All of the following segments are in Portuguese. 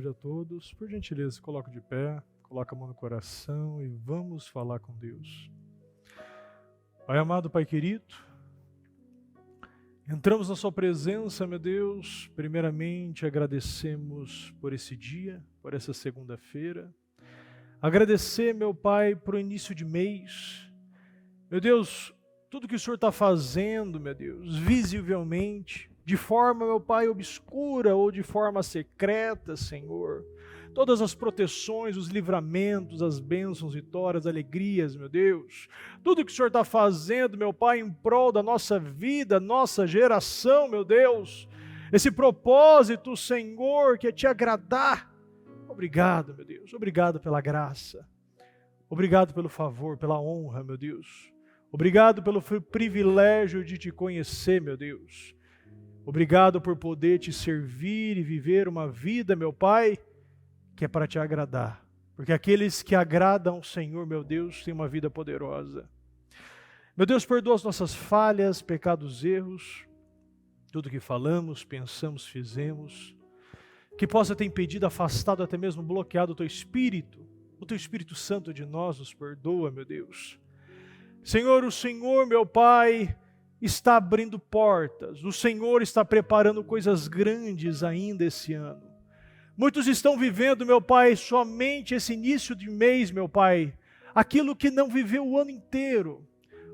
tarde a todos. Por gentileza, coloca de pé, coloca a mão no coração e vamos falar com Deus. Pai amado, Pai querido, entramos na sua presença, meu Deus. Primeiramente, agradecemos por esse dia, por essa segunda-feira. Agradecer, meu Pai, por o início de mês. Meu Deus, tudo que o Senhor está fazendo, meu Deus, visivelmente, de forma, meu Pai, obscura ou de forma secreta, Senhor. Todas as proteções, os livramentos, as bênçãos, vitórias, alegrias, meu Deus. Tudo que o Senhor está fazendo, meu Pai, em prol da nossa vida, nossa geração, meu Deus. Esse propósito, Senhor, que é te agradar. Obrigado, meu Deus. Obrigado pela graça. Obrigado pelo favor, pela honra, meu Deus. Obrigado pelo privilégio de te conhecer, meu Deus. Obrigado por poder te servir e viver uma vida, meu Pai, que é para te agradar. Porque aqueles que agradam ao Senhor, meu Deus, têm uma vida poderosa. Meu Deus, perdoa as nossas falhas, pecados, erros, tudo que falamos, pensamos, fizemos, que possa ter impedido, afastado, até mesmo bloqueado o Teu Espírito Santo de nós, nos perdoa, meu Deus. Senhor, o Senhor, meu Pai, está abrindo portas, o Senhor está preparando coisas grandes ainda esse ano. Muitos estão vivendo, meu Pai, somente esse início de mês, meu Pai, aquilo que não viveu o ano inteiro.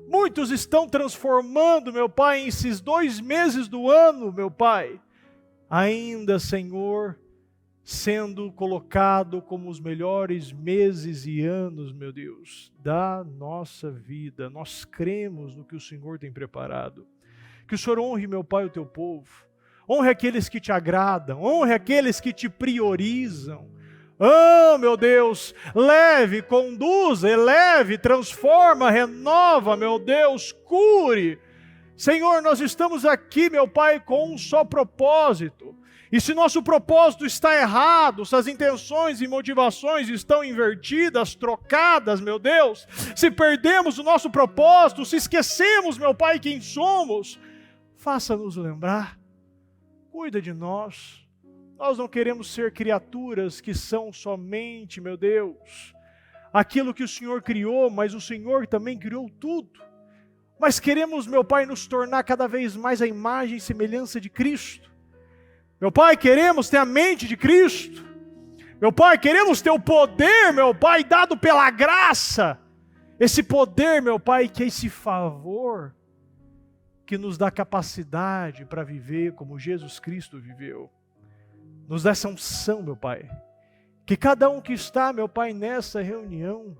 Muitos estão transformando, meu Pai, em esses 2 meses do ano, meu Pai, ainda, Senhor, sendo colocado como os melhores meses e anos, meu Deus, da nossa vida. Nós cremos no que o Senhor tem preparado. Que o Senhor honre, meu Pai, o Teu povo. Honre aqueles que te agradam. Honre aqueles que te priorizam. Oh, meu Deus, leve, conduza, eleve, transforma, renova, meu Deus, cure. Senhor, nós estamos aqui, meu Pai, com um só propósito. E se nosso propósito está errado, se as intenções e motivações estão invertidas, trocadas, meu Deus, se perdemos o nosso propósito, se esquecemos, meu Pai, quem somos, faça-nos lembrar, cuida de nós. Nós não queremos ser criaturas que são somente, meu Deus, aquilo que o Senhor criou, mas o Senhor também criou tudo. Mas queremos, meu Pai, nos tornar cada vez mais a imagem e semelhança de Cristo. Meu Pai, queremos ter a mente de Cristo. Meu Pai, queremos ter o poder, meu Pai, dado pela graça. Esse poder, meu Pai, que é esse favor que nos dá capacidade para viver como Jesus Cristo viveu. Nos dá essa unção, meu Pai. Que cada um que está, meu Pai, nessa reunião,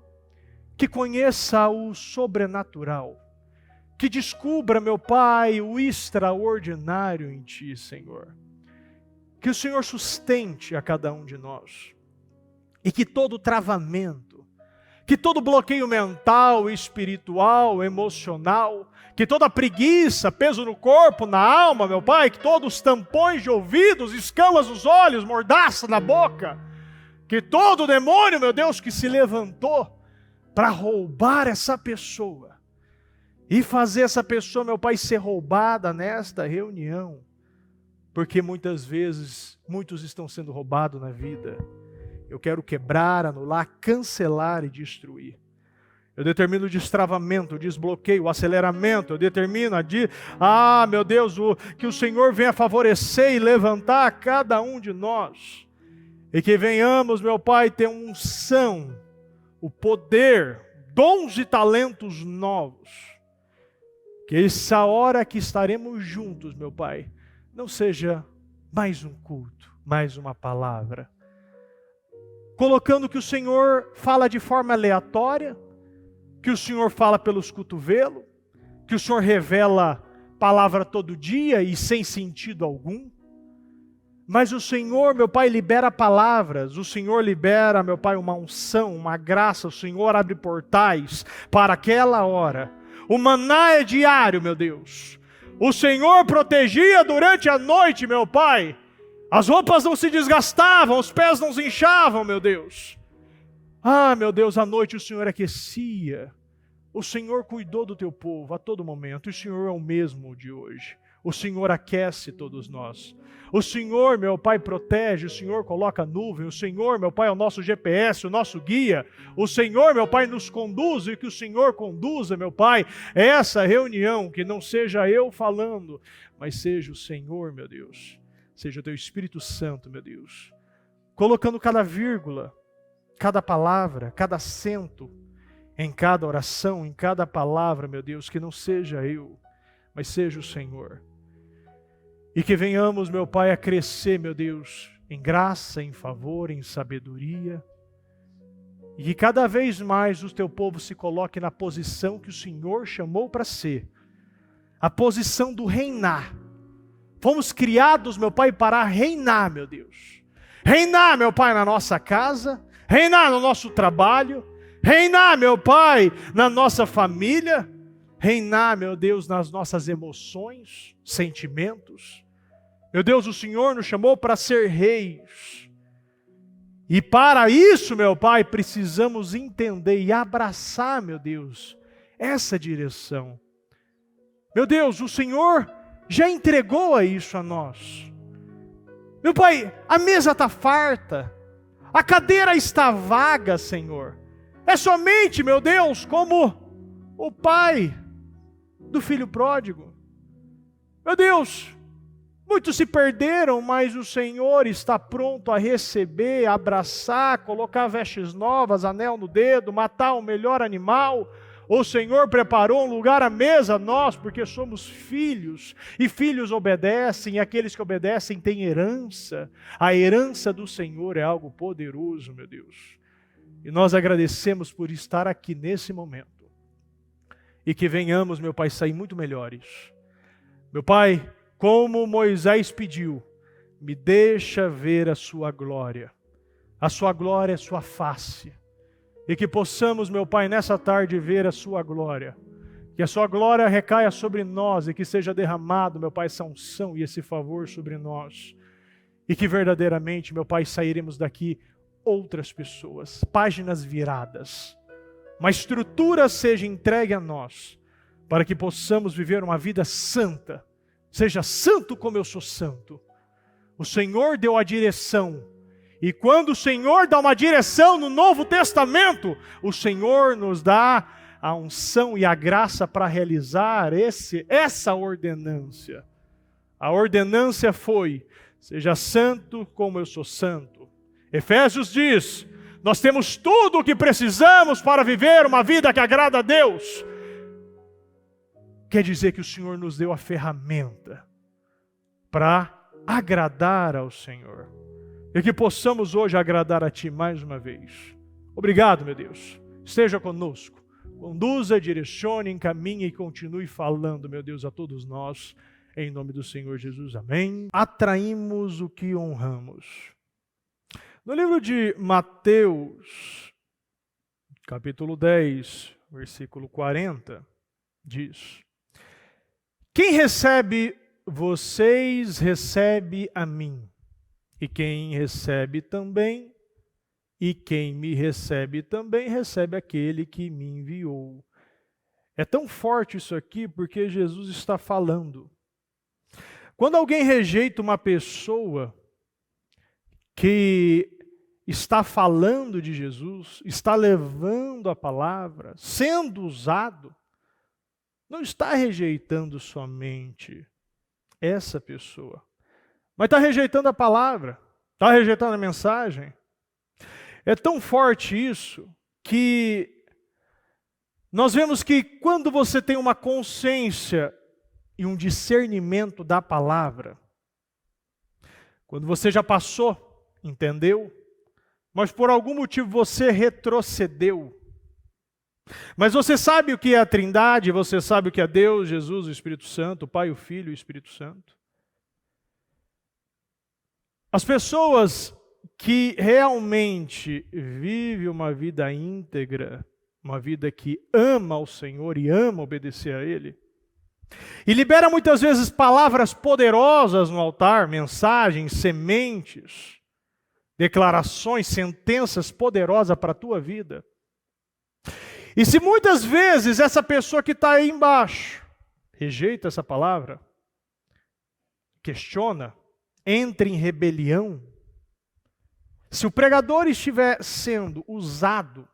que conheça o sobrenatural. Que descubra, meu Pai, o extraordinário em Ti, Senhor. Que o Senhor sustente a cada um de nós. E que todo travamento, que todo bloqueio mental, espiritual, emocional, que toda preguiça, peso no corpo, na alma, meu Pai, que todos os tampões de ouvidos, escamas nos olhos, mordaça na boca, que todo demônio, meu Deus, que se levantou para roubar essa pessoa e fazer essa pessoa, meu Pai, ser roubada nesta reunião, porque muitas vezes, muitos estão sendo roubados na vida. Eu quero quebrar, anular, cancelar e destruir. Eu determino o destravamento, o desbloqueio, o aceleramento. Eu determino meu Deus, que o Senhor venha favorecer e levantar cada um de nós. E que venhamos, meu Pai, ter unção, o poder, dons e talentos novos. Que essa hora que estaremos juntos, meu Pai, não seja mais um culto, mais uma palavra. Colocando que o Senhor fala de forma aleatória, que o Senhor fala pelos cotovelos, que o Senhor revela palavra todo dia e sem sentido algum. Mas o Senhor, meu Pai, libera palavras, o Senhor libera, meu Pai, uma unção, uma graça, o Senhor abre portais para aquela hora. O maná é diário, meu Deus. O Senhor protegia durante a noite, meu Pai. As roupas não se desgastavam, os pés não se inchavam, meu Deus. Ah, meu Deus, à noite o Senhor aquecia. O Senhor cuidou do teu povo a todo momento. E o Senhor é o mesmo de hoje. o Senhor aquece todos nós. O Senhor, meu Pai, protege, o Senhor coloca nuvem, o Senhor, meu Pai, é o nosso GPS, o nosso guia. O Senhor, meu Pai, nos conduz e que o Senhor conduza, meu Pai, essa reunião, que não seja eu falando, mas seja o Senhor, meu Deus, seja o Teu Espírito Santo, meu Deus, colocando cada vírgula, cada palavra, cada acento, em cada oração, em cada palavra, meu Deus, que não seja eu, mas seja o Senhor. E que venhamos, meu Pai, a crescer, meu Deus, em graça, em favor, em sabedoria. E que cada vez mais o Teu povo se coloque na posição que o Senhor chamou para ser. A posição do reinar. Fomos criados, meu Pai, para reinar, meu Deus. Reinar, meu Pai, na nossa casa. Reinar no nosso trabalho. Reinar, meu Pai, na nossa família. Reinar, meu Deus, nas nossas emoções, sentimentos. Meu Deus, o Senhor nos chamou para ser reis. E para isso, meu Pai, precisamos entender e abraçar, meu Deus, essa direção. Meu Deus, o Senhor já entregou isso a nós. Meu Pai, a mesa está farta, a cadeira está vaga, Senhor. É somente, meu Deus, como o pai do filho pródigo. Meu Deus, muitos se perderam, mas o Senhor está pronto a receber, abraçar, colocar vestes novas, anel no dedo, matar o melhor animal. O Senhor preparou um lugar à mesa a nós, porque somos filhos, e filhos obedecem, e aqueles que obedecem têm herança. A herança do Senhor é algo poderoso, meu Deus. E nós agradecemos por estar aqui nesse momento. E que venhamos, meu Pai, sair muito melhores. Meu Pai, como Moisés pediu, me deixa ver a sua glória. A sua glória, a sua face. E que possamos, meu Pai, nessa tarde ver a sua glória. Que a sua glória recaia sobre nós e que seja derramado, meu Pai, essa unção e esse favor sobre nós. E que verdadeiramente, meu Pai, sairemos daqui outras pessoas, páginas viradas. Uma estrutura seja entregue a nós, para que possamos viver uma vida santa. Seja santo como eu sou santo. O Senhor deu a direção. E quando o Senhor dá uma direção no Novo Testamento, o Senhor nos dá a unção e a graça para realizar essa ordenância. A ordenância foi, seja santo como eu sou santo. Efésios diz, nós temos tudo o que precisamos para viver uma vida que agrada a Deus. Quer dizer que o Senhor nos deu a ferramenta para agradar ao Senhor. E que possamos hoje agradar a Ti mais uma vez. Obrigado, meu Deus. Esteja conosco. Conduza, direcione, encaminhe e continue falando, meu Deus, a todos nós. Em nome do Senhor Jesus. Amém. Atraímos o que honramos. No livro de Mateus, capítulo 10, versículo 40, diz: quem recebe vocês, recebe a mim. E quem recebe também, e quem me recebe também, recebe aquele que me enviou. É tão forte isso aqui porque Jesus está falando. Quando alguém rejeita uma pessoa que está falando de Jesus, está levando a palavra, sendo usado, não está rejeitando somente essa pessoa, mas está rejeitando a palavra, está rejeitando a mensagem. É tão forte isso que nós vemos que quando você tem uma consciência e um discernimento da palavra, quando você já passou, entendeu, mas por algum motivo você retrocedeu, mas você sabe o que é a Trindade, você sabe o que é Deus, Jesus, o Espírito Santo, o Pai, o Filho e o Espírito Santo. As pessoas que realmente vivem uma vida íntegra, uma vida que ama ao Senhor e ama obedecer a Ele, e libera muitas vezes palavras poderosas no altar, mensagens, sementes, declarações, sentenças poderosas para a tua vida. E se muitas vezes essa pessoa que está aí embaixo rejeita essa palavra, questiona, entra em rebelião, se o pregador estiver sendo usado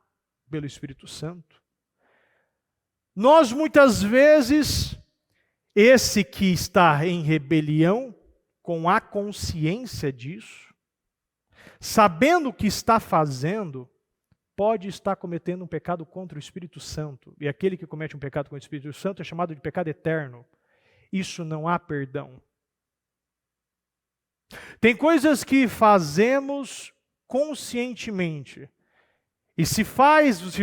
pelo Espírito Santo, nós muitas vezes, esse que está em rebelião, com a consciência disso, sabendo o que está fazendo, pode estar cometendo um pecado contra o Espírito Santo. E aquele que comete um pecado contra o Espírito Santo é chamado de pecado eterno. Isso não há perdão. Tem coisas que fazemos conscientemente. E se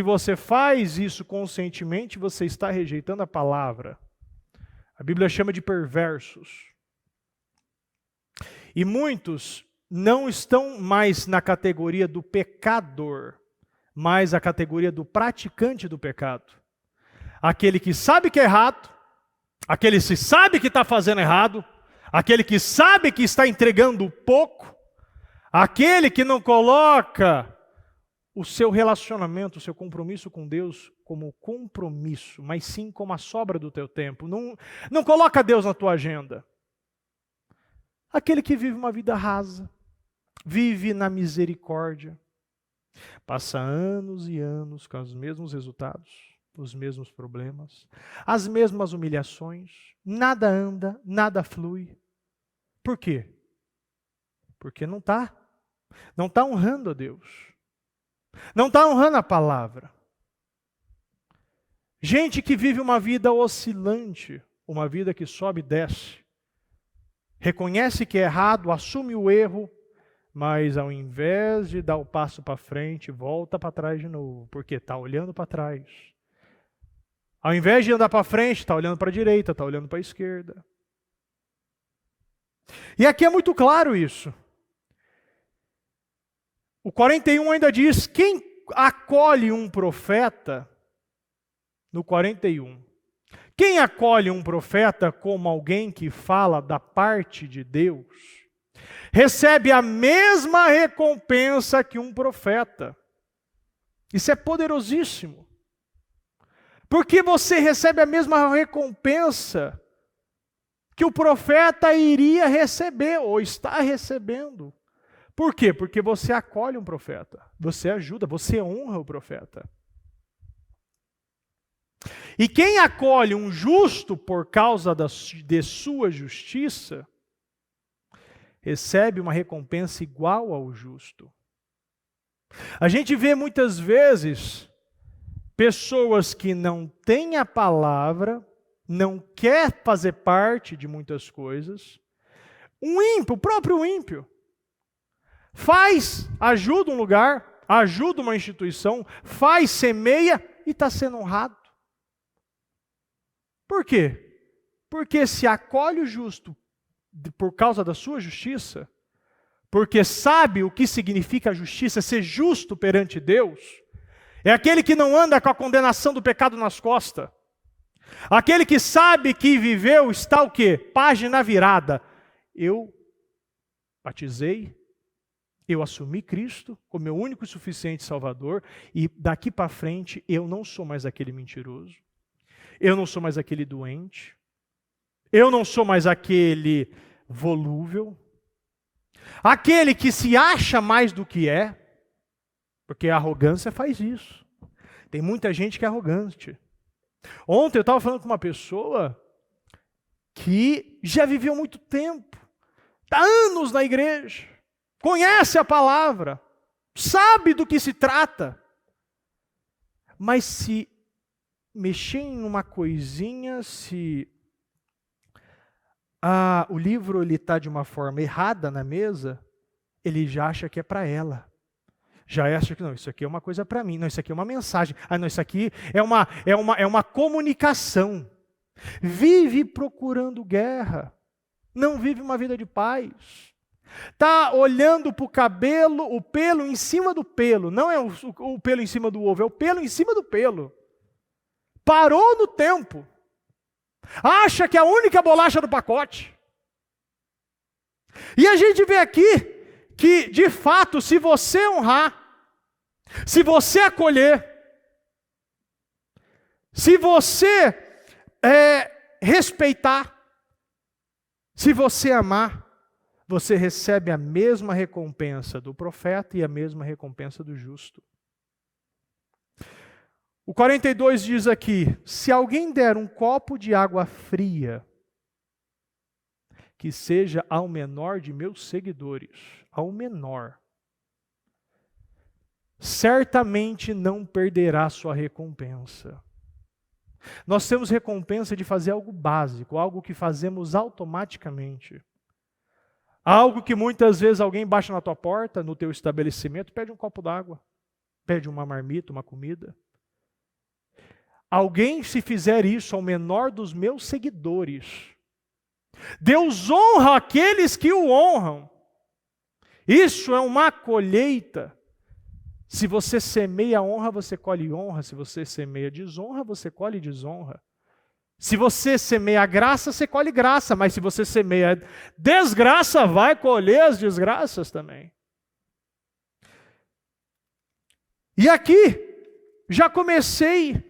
você faz isso conscientemente, você está rejeitando a palavra. A Bíblia chama de perversos. E muitos não estão mais na categoria do pecador, mas a categoria do praticante do pecado. Aquele que sabe que é errado, aquele que sabe que está fazendo errado, aquele que sabe que está entregando pouco, aquele que não coloca o seu relacionamento, o seu compromisso com Deus como compromisso, mas sim como a sobra do teu tempo. Não coloca Deus na tua agenda. Aquele que vive uma vida rasa, vive na misericórdia, passa anos e anos com os mesmos resultados, os mesmos problemas, as mesmas humilhações, nada anda, nada flui. Por quê? Porque não está honrando a Deus, não está honrando a palavra. Gente que vive uma vida oscilante, uma vida que sobe e desce, reconhece que é errado, assume o erro, mas ao invés de dar o passo para frente, volta para trás de novo, porque está olhando para trás. Ao invés de andar para frente, está olhando para a direita, está olhando para a esquerda. E aqui é muito claro isso. O 41 ainda diz, quem acolhe um profeta, no 41, quem acolhe um profeta como alguém que fala da parte de Deus, recebe a mesma recompensa que um profeta. Isso é poderosíssimo. Porque você recebe a mesma recompensa que o profeta iria receber, ou está recebendo. Por quê? Porque você acolhe um profeta, você ajuda, você honra o profeta. E quem acolhe um justo por causa de sua justiça, recebe uma recompensa igual ao justo. A gente vê muitas vezes pessoas que não têm a palavra, não quer fazer parte de muitas coisas. Um ímpio, o próprio ímpio, ajuda um lugar, ajuda uma instituição, semeia e está sendo honrado. Por quê? Porque se acolhe o justo por causa da sua justiça, porque sabe o que significa a justiça, ser justo perante Deus, é aquele que não anda com a condenação do pecado nas costas, aquele que sabe que viveu, está o quê? Página virada. Eu batizei, eu assumi Cristo como meu único e suficiente Salvador, e daqui para frente eu não sou mais aquele mentiroso, eu não sou mais aquele doente, eu não sou mais aquele volúvel, aquele que se acha mais do que é, porque a arrogância faz isso. Tem muita gente que é arrogante. Ontem eu estava falando com uma pessoa que já viveu muito tempo, está anos na igreja, conhece a palavra, sabe do que se trata, mas se mexer em uma coisinha, se o livro está de uma forma errada na mesa, ele já acha que é para ela. Já acha que não, isso aqui é uma coisa para mim, não, isso aqui é uma mensagem, não, isso aqui é uma comunicação. Vive procurando guerra, não vive uma vida de paz. Está olhando para o cabelo, o pelo em cima do pelo, não é o pelo em cima do ovo, é o pelo em cima do pelo. Parou no tempo. Acha que é a única bolacha do pacote. E a gente vê aqui que, de fato, se você honrar, se você acolher, se você respeitar, Se você amar, você recebe a mesma recompensa do profeta e a mesma recompensa do justo. O 42 diz aqui: se alguém der um copo de água fria, que seja ao menor de meus seguidores, ao menor, certamente não perderá sua recompensa. Nós temos recompensa de fazer algo básico, algo que fazemos automaticamente. Algo que muitas vezes alguém baixa na tua porta, no teu estabelecimento, pede um copo d'água, pede uma marmita, uma comida. Alguém, se fizer isso ao menor dos meus seguidores, Deus honra aqueles que o honram. Isso é uma colheita. Se você semeia honra, você colhe honra. Se você semeia desonra, você colhe desonra. Se você semeia graça, você colhe graça. Mas se você semeia desgraça, vai colher as desgraças também. E aqui, já comecei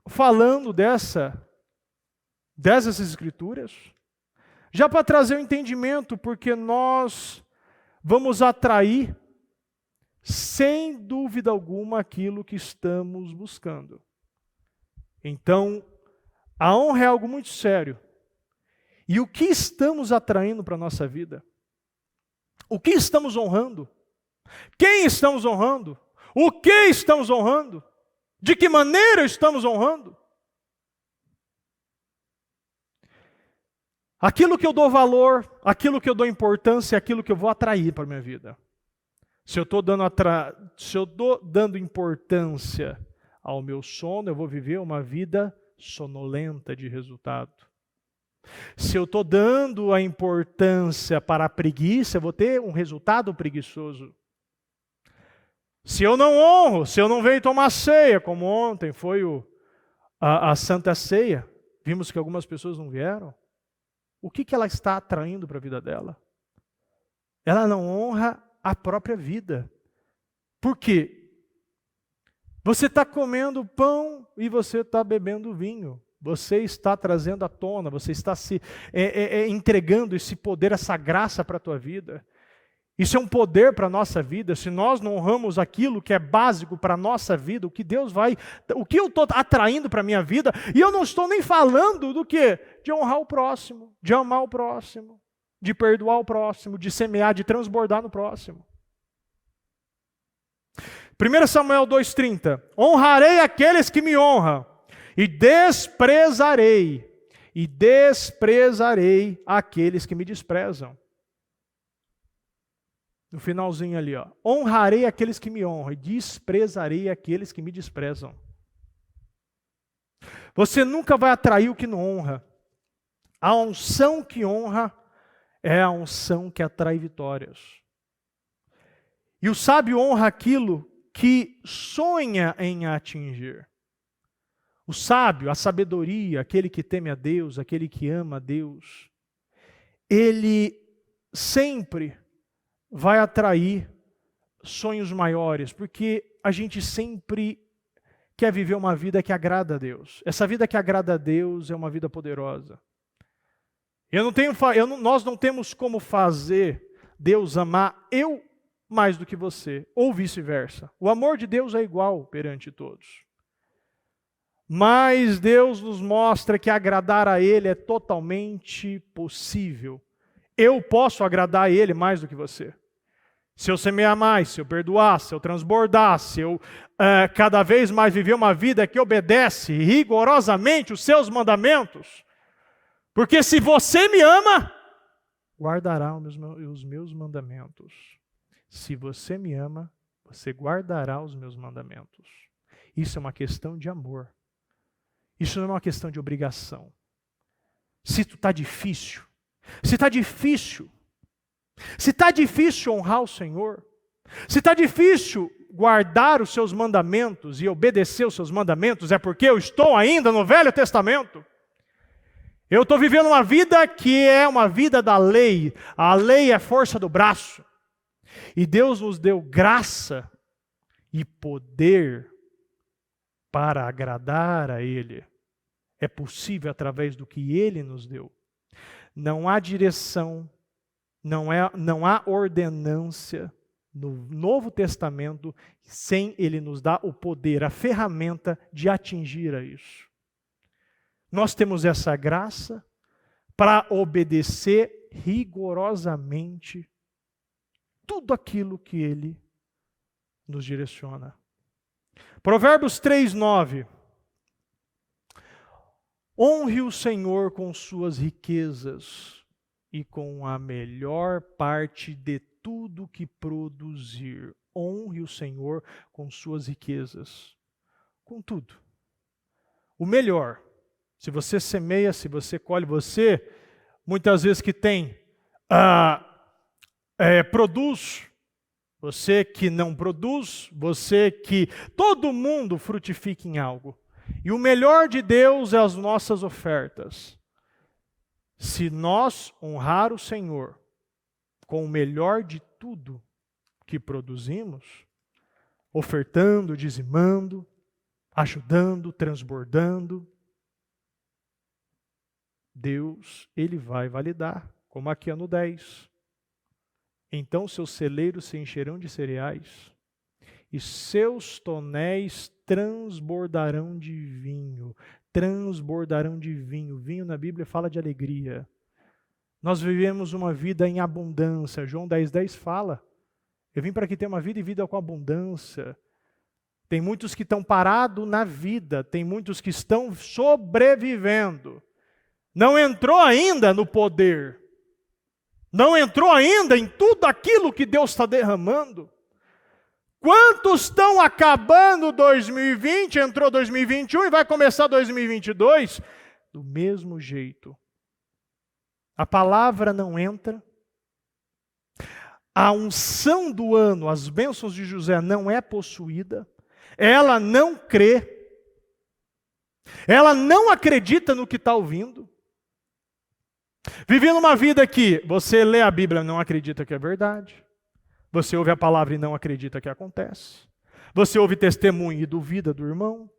falando dessas escrituras, já para trazer o entendimento, porque nós vamos atrair, sem dúvida alguma, aquilo que estamos buscando. Então, a honra é algo muito sério. E o que estamos atraindo para a nossa vida? O que estamos honrando? Quem estamos honrando? O que estamos honrando? De que maneira estamos honrando? Aquilo que eu dou valor, aquilo que eu dou importância, é aquilo que eu vou atrair para a minha vida. Se eu estou dando importância ao meu sono, eu vou viver uma vida sonolenta de resultado. Se eu estou dando a importância para a preguiça, eu vou ter um resultado preguiçoso. Se eu não honro, se eu não venho tomar ceia, como ontem foi a Santa Ceia, vimos que algumas pessoas não vieram. O que ela está atraindo para a vida dela? Ela não honra a própria vida. Por quê? Você está comendo pão e você está bebendo vinho. Você está trazendo à tona, você está se entregando esse poder, essa graça para a tua vida. Isso é um poder para a nossa vida. Se nós não honramos aquilo que é básico para a nossa vida, o que eu estou atraindo para a minha vida, e eu não estou nem falando do quê? De honrar o próximo, de amar o próximo, de perdoar o próximo, de semear, de transbordar no próximo. 1 Samuel 2,30: honrarei aqueles que me honram, e desprezarei aqueles que me desprezam. No finalzinho ali, ó. Honrarei aqueles que me honram e desprezarei aqueles que me desprezam. Você nunca vai atrair o que não honra. A unção que honra é a unção que atrai vitórias. E o sábio honra aquilo que sonha em atingir. O sábio, a sabedoria, aquele que teme a Deus, aquele que ama a Deus, ele sempre vai atrair sonhos maiores, porque a gente sempre quer viver uma vida que agrada a Deus. Essa vida que agrada a Deus é uma vida poderosa. Nós não temos como fazer Deus amar eu mais do que você, ou vice-versa. O amor de Deus é igual perante todos. Mas Deus nos mostra que agradar a Ele é totalmente possível. Eu posso agradar a Ele mais do que você. Se eu semear mais, se eu perdoar, se eu transbordar, se eu cada vez mais viver uma vida que obedece rigorosamente os seus mandamentos. Porque se você me ama, guardará os meus mandamentos. Se você me ama, você guardará os meus mandamentos. Isso é uma questão de amor. Isso não é uma questão de obrigação. Se está difícil honrar o Senhor, se está difícil guardar os seus mandamentos e obedecer os seus mandamentos, é porque eu estou ainda no Velho Testamento. Eu estou vivendo uma vida que é uma vida da lei. A lei é força do braço. E Deus nos deu graça e poder para agradar a Ele. É possível através do que Ele nos deu. não há direção, não há ordenância no Novo Testamento sem Ele nos dar o poder, a ferramenta de atingir a isso. Nós temos essa graça para obedecer rigorosamente tudo aquilo que Ele nos direciona. Provérbios 3:9. Honre o Senhor com suas riquezas e com a melhor parte de tudo que produzir. Honre o Senhor com suas riquezas. Com tudo. O melhor. Se você semeia, se você colhe, você, muitas vezes que tem, produz, você que não produz, você que, todo mundo frutifica em algo. E o melhor de Deus é as nossas ofertas. Se nós honrar o Senhor com o melhor de tudo que produzimos, ofertando, dizimando, ajudando, transbordando, Deus, Ele vai validar, como aqui no 10. Então seus celeiros se encherão de cereais, e seus tonéis transbordarão de vinho. Transbordarão de vinho. Vinho na Bíblia fala de alegria. Nós vivemos uma vida em abundância. João 10:10 fala. Eu vim para aqui ter uma vida e vida com abundância. Tem muitos que estão parados na vida. Tem muitos que estão sobrevivendo. Não entrou ainda no poder. Não entrou ainda em tudo aquilo que Deus está derramando. Quantos estão acabando 2020, entrou 2021 e vai começar 2022? Do mesmo jeito. A palavra não entra. A unção do ano, as bênçãos de José não é possuída. Ela não crê. Ela não acredita no que está ouvindo. Vivendo uma vida que você lê a Bíblia e não acredita que é verdade. Você ouve a palavra e não acredita que acontece. Você ouve testemunho e duvida do irmão.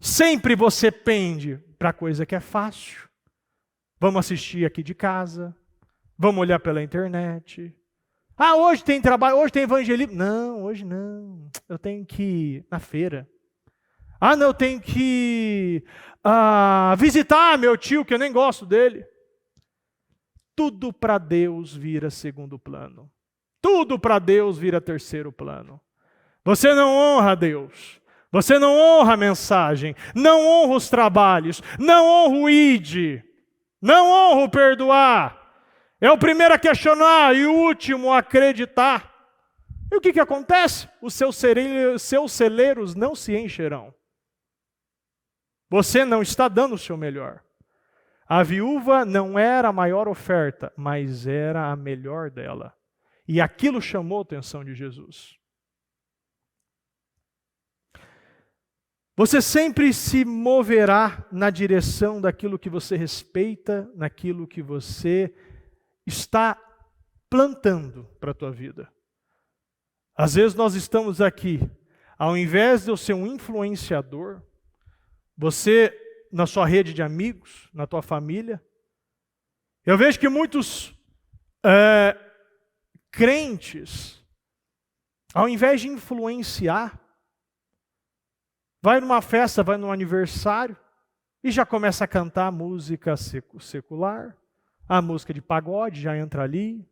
Sempre você pende para coisa que é fácil. Vamos assistir aqui de casa. Vamos olhar pela internet. Hoje tem trabalho, hoje tem evangelismo. Não, hoje não. Eu tenho que ir na feira. Não, eu tenho que visitar meu tio, que eu nem gosto dele. Tudo para Deus vira segundo plano. Tudo para Deus vira terceiro plano. Você não honra a Deus. Você não honra a mensagem. Não honra os trabalhos. Não honra o ID. Não honra o perdoar. É o primeiro a questionar e o último a acreditar. E o que acontece? Os seus celeiros não se encherão. Você não está dando o seu melhor. A viúva não era a maior oferta, mas era a melhor dela. E aquilo chamou a atenção de Jesus. Você sempre se moverá na direção daquilo que você respeita, naquilo que você está plantando para a tua vida. Às vezes nós estamos aqui, ao invés de eu ser um influenciador, você na sua rede de amigos, na tua família, eu vejo que muitos crentes, ao invés de influenciar, vai numa festa, vai num aniversário e já começa a cantar música secular, a música de pagode já entra ali,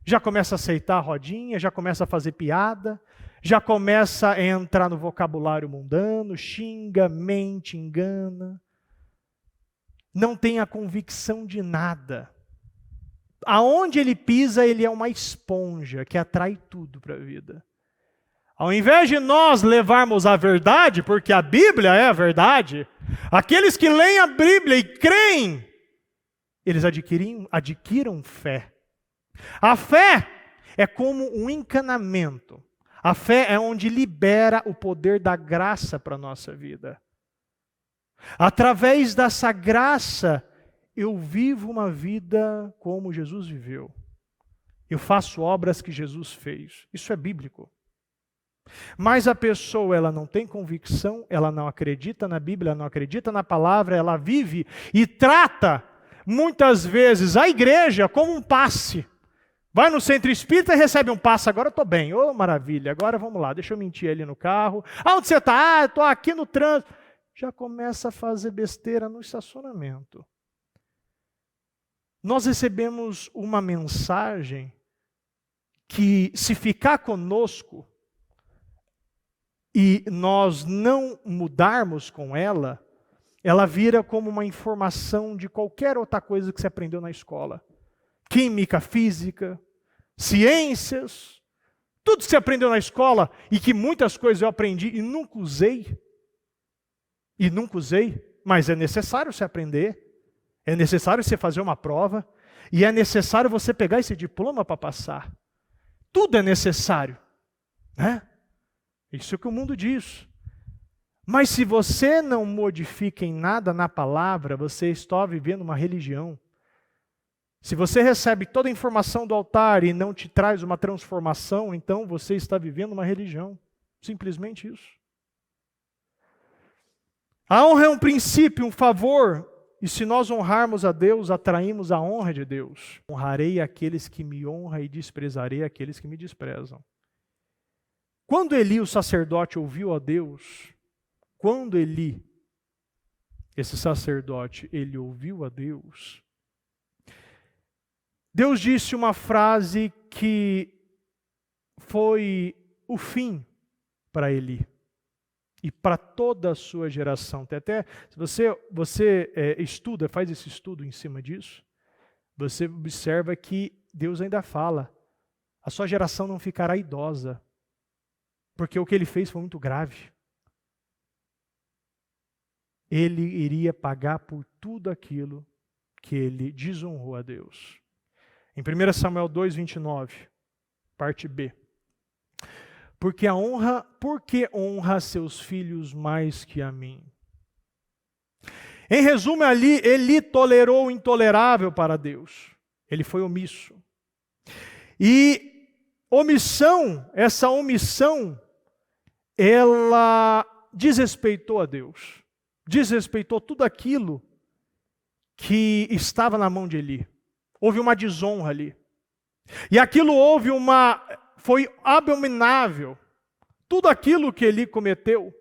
já começa a aceitar a rodinha, já começa a fazer piada, já começa a entrar no vocabulário mundano, xinga, mente, engana, não tem a convicção de nada. Aonde ele pisa, ele é uma esponja que atrai tudo para a vida. Ao invés de nós levarmos a verdade, porque a Bíblia é a verdade, aqueles que leem a Bíblia e creem, eles adquiram fé. A fé é como um encanamento. A fé é onde libera o poder da graça para a nossa vida. Através dessa graça, eu vivo uma vida como Jesus viveu. Eu faço obras que Jesus fez. Isso é bíblico. Mas a pessoa, ela não tem convicção, ela não acredita na Bíblia, ela não acredita na palavra, ela vive e trata muitas vezes a igreja como um passe. Vai no centro espírita e recebe um passe, agora eu estou bem, ô maravilha, agora vamos lá, deixa eu mentir ali no carro. Onde você está? Ah, estou aqui no trânsito. Já começa a fazer besteira no estacionamento. Nós recebemos uma mensagem que, se ficar conosco e nós não mudarmos com ela, ela vira como uma informação de qualquer outra coisa que você aprendeu na escola. Química, física, ciências, tudo que você aprendeu na escola e que muitas coisas eu aprendi e nunca usei, mas é necessário você aprender, é necessário você fazer uma prova e é necessário você pegar esse diploma para passar. Tudo é necessário, né? Isso é o que o mundo diz. Mas se você não modifica em nada na palavra, você está vivendo uma religião. Se você recebe toda a informação do altar e não te traz uma transformação, então você está vivendo uma religião. Simplesmente isso. A honra é um princípio, um favor, e se nós honrarmos a Deus, atraímos a honra de Deus. Honrarei aqueles que me honram e desprezarei aqueles que me desprezam. Quando Eli, o sacerdote, ouviu a Deus, esse sacerdote, ele ouviu a Deus, Deus disse uma frase que foi o fim para Eli e para toda a sua geração. Até se você estuda, faz esse estudo em cima disso, você observa que Deus ainda fala, a sua geração não ficará idosa, porque o que ele fez foi muito grave. Ele iria pagar por tudo aquilo que ele desonrou a Deus. Em 1 Samuel 2, 29, parte B. Porque honra seus filhos mais que a mim. Em resumo, ali, Eli tolerou o intolerável para Deus. Ele foi omisso. E essa omissão, ela desrespeitou a Deus. Desrespeitou tudo aquilo que estava na mão de Eli. Houve uma desonra ali. E aquilo foi abominável. Tudo aquilo que Eli cometeu.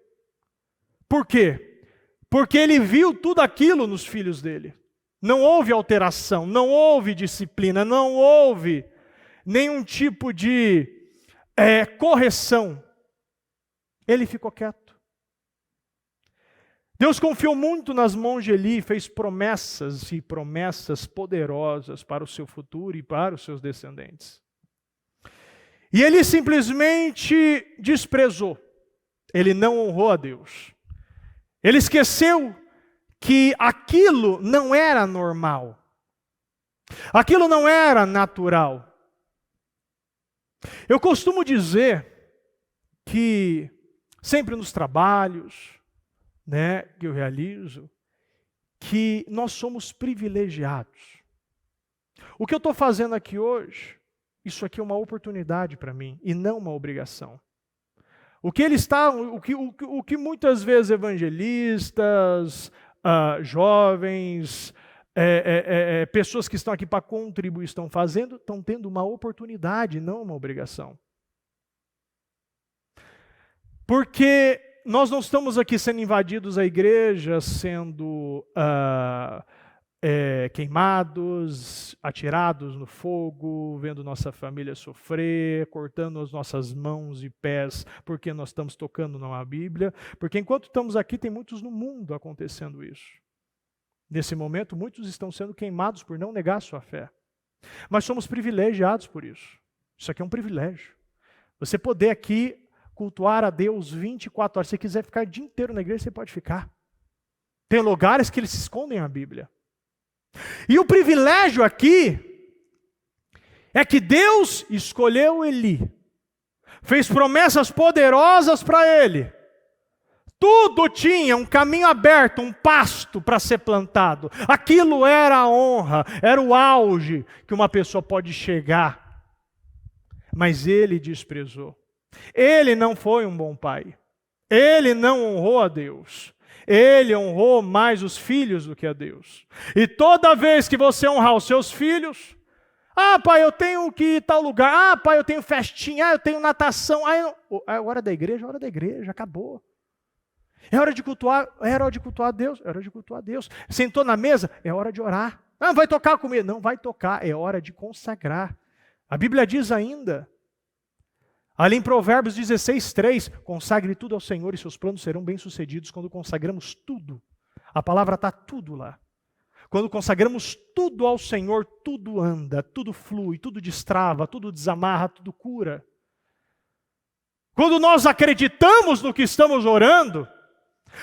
Por quê? Porque ele viu tudo aquilo nos filhos dele. Não houve alteração, não houve disciplina, não houve nenhum tipo de correção. Ele ficou quieto. Deus confiou muito nas mãos de Eli e fez promessas e promessas poderosas para o seu futuro e para os seus descendentes. E ele simplesmente desprezou. Ele não honrou a Deus. Ele esqueceu que aquilo não era normal. Aquilo não era natural. Eu costumo dizer que sempre nos trabalhos, que eu realizo, que nós somos privilegiados. O que eu estou fazendo aqui hoje, isso aqui é uma oportunidade para mim e não uma obrigação. O que muitas vezes evangelistas, jovens, pessoas que estão aqui para contribuir estão fazendo, estão tendo uma oportunidade, não uma obrigação. Porque nós não estamos aqui sendo invadidos a igreja, sendo queimados, atirados no fogo, vendo nossa família sofrer, cortando as nossas mãos e pés, porque nós estamos tocando numa Bíblia. Porque enquanto estamos aqui, tem muitos no mundo acontecendo isso. Nesse momento, muitos estão sendo queimados por não negar a sua fé. Mas somos privilegiados por isso. Isso aqui é um privilégio. Você poder aqui cultuar a Deus 24 horas. Se você quiser ficar o dia inteiro na igreja, você pode ficar. Tem lugares que eles se escondem a Bíblia. E o privilégio aqui é que Deus escolheu Eli. Fez promessas poderosas para ele. Tudo tinha um caminho aberto, um pasto para ser plantado. Aquilo era a honra, era o auge que uma pessoa pode chegar. Mas ele desprezou. Ele não foi um bom pai. Ele não honrou a Deus. Ele honrou mais os filhos do que a Deus. E toda vez que você honrar os seus filhos, pai, eu tenho que ir em tal lugar, pai, eu tenho festinha, eu tenho natação, é hora da igreja, acabou. É hora de cultuar a Deus, é hora de cultuar a Deus. Sentou na mesa, é hora de orar. Não vai tocar a comida, não vai tocar, é hora de consagrar. A Bíblia diz ainda, ali em Provérbios 16:3, consagre tudo ao Senhor e seus planos serão bem-sucedidos quando consagramos tudo. A palavra está tudo lá. Quando consagramos tudo ao Senhor, tudo anda, tudo flui, tudo destrava, tudo desamarra, tudo cura. Quando nós acreditamos no que estamos orando,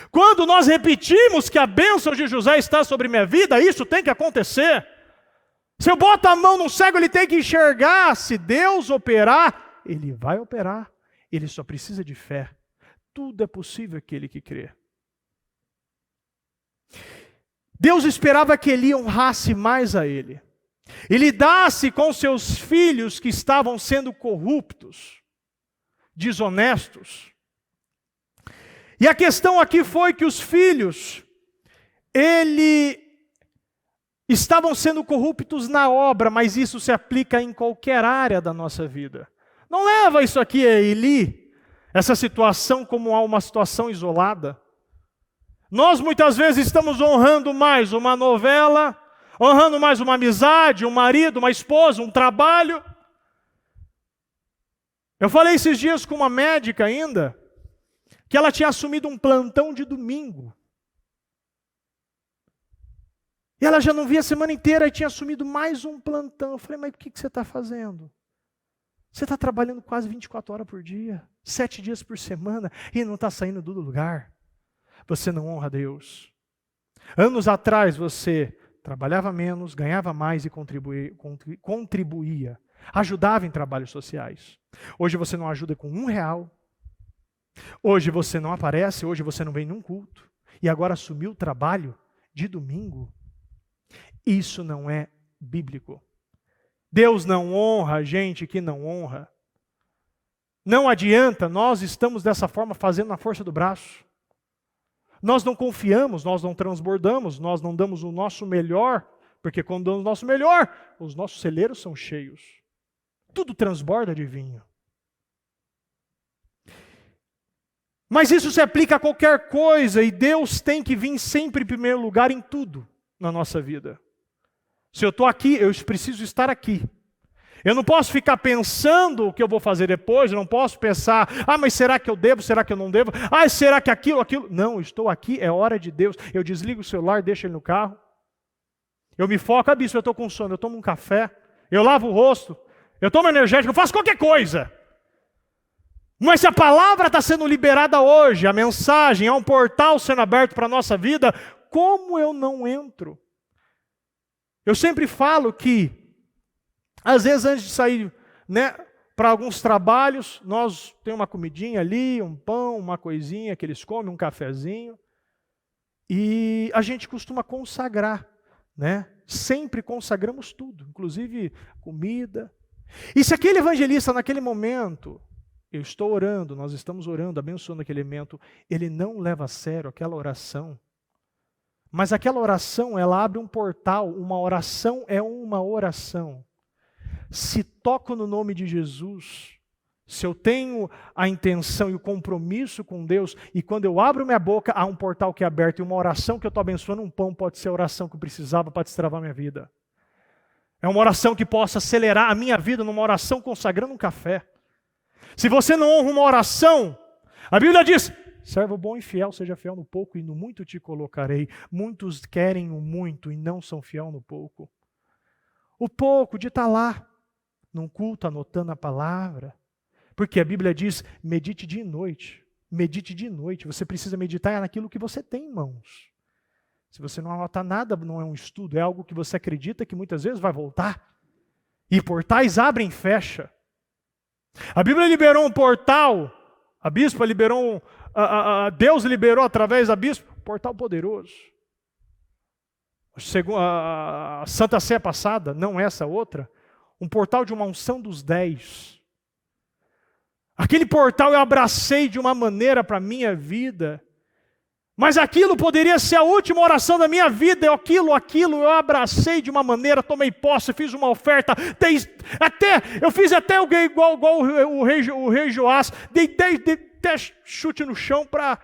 quando nós repetimos que a bênção de José está sobre minha vida, isso tem que acontecer. Se eu boto a mão num cego, ele tem que enxergar. Se Deus operar, ele vai operar. Ele só precisa de fé. Tudo é possível aquele que crê. Deus esperava que Eli honrasse mais a ele. E lidasse com seus filhos que estavam sendo corruptos, desonestos. E a questão aqui foi que os filhos, estavam sendo corruptos na obra, mas isso se aplica em qualquer área da nossa vida. Não leva isso aqui a Eli, essa situação, como uma situação isolada. Nós muitas vezes estamos honrando mais uma novela, honrando mais uma amizade, um marido, uma esposa, um trabalho. Eu falei esses dias com uma médica ainda, que ela tinha assumido um plantão de domingo. E ela já não via a semana inteira e tinha assumido mais um plantão. Eu falei, mas o que você está fazendo? Você está trabalhando quase 24 horas por dia, 7 dias por semana, e não está saindo do lugar. Você não honra a Deus. Anos atrás você trabalhava menos, ganhava mais e contribuía. Ajudava em trabalhos sociais. Hoje você não ajuda com R$1. Hoje você não aparece, hoje você não vem num culto. E agora assumiu o trabalho de domingo. Isso não é bíblico. Deus não honra gente que não honra. Não adianta, nós estamos dessa forma fazendo na força do braço. Nós não confiamos, nós não transbordamos, nós não damos o nosso melhor, porque quando damos o nosso melhor, os nossos celeiros são cheios. Tudo transborda de vinho. Mas isso se aplica a qualquer coisa, e Deus tem que vir sempre em primeiro lugar em tudo na nossa vida. Se eu estou aqui, eu preciso estar aqui. Eu não posso ficar pensando o que eu vou fazer depois, eu não posso pensar, mas será que eu devo, será que eu não devo? Será que aquilo? Não, eu estou aqui, é hora de Deus. Eu desligo o celular, deixo ele no carro. Eu me foco, bispo, eu estou com sono, eu tomo um café, eu lavo o rosto, eu tomo energético, eu faço qualquer coisa. Mas se a palavra está sendo liberada hoje, a mensagem, há um portal sendo aberto para a nossa vida, como eu não entro? Eu sempre falo que, às vezes antes de sair para alguns trabalhos, nós temos uma comidinha ali, um pão, uma coisinha que eles comem, um cafezinho, e a gente costuma consagrar, Sempre consagramos tudo, inclusive comida. E se aquele evangelista naquele momento, eu estou orando, nós estamos orando, abençoando aquele elemento, ele não leva a sério aquela oração. Mas aquela oração, ela abre um portal, uma oração é uma oração. Se toco no nome de Jesus, se eu tenho a intenção e o compromisso com Deus, e quando eu abro minha boca, há um portal que é aberto, e uma oração que eu estou abençoando, um pão pode ser a oração que eu precisava para destravar minha vida. É uma oração que possa acelerar a minha vida, numa oração consagrando um café. Se você não honra uma oração, a Bíblia diz, servo bom e fiel, seja fiel no pouco e no muito te colocarei. Muitos querem o muito e não são fiel no pouco. O pouco de estar lá, num culto, anotando a palavra. Porque a Bíblia diz, medite dia e noite. Medite dia e noite. Você precisa meditar naquilo que você tem em mãos. Se você não anotar nada, não é um estudo, é algo que você acredita que muitas vezes vai voltar. E portais abrem e fecham. A Bíblia liberou um portal, a bispa liberou, Deus liberou através da bispa, um portal poderoso. A Santa Sé passada, não essa outra, um portal de uma unção dos 10. Aquele portal eu abracei de uma maneira para a minha vida. Mas aquilo poderia ser a última oração da minha vida. Aquilo eu abracei de uma maneira, tomei posse, fiz uma oferta. Eu fiz até igual o rei Joás. Dei até chute no chão para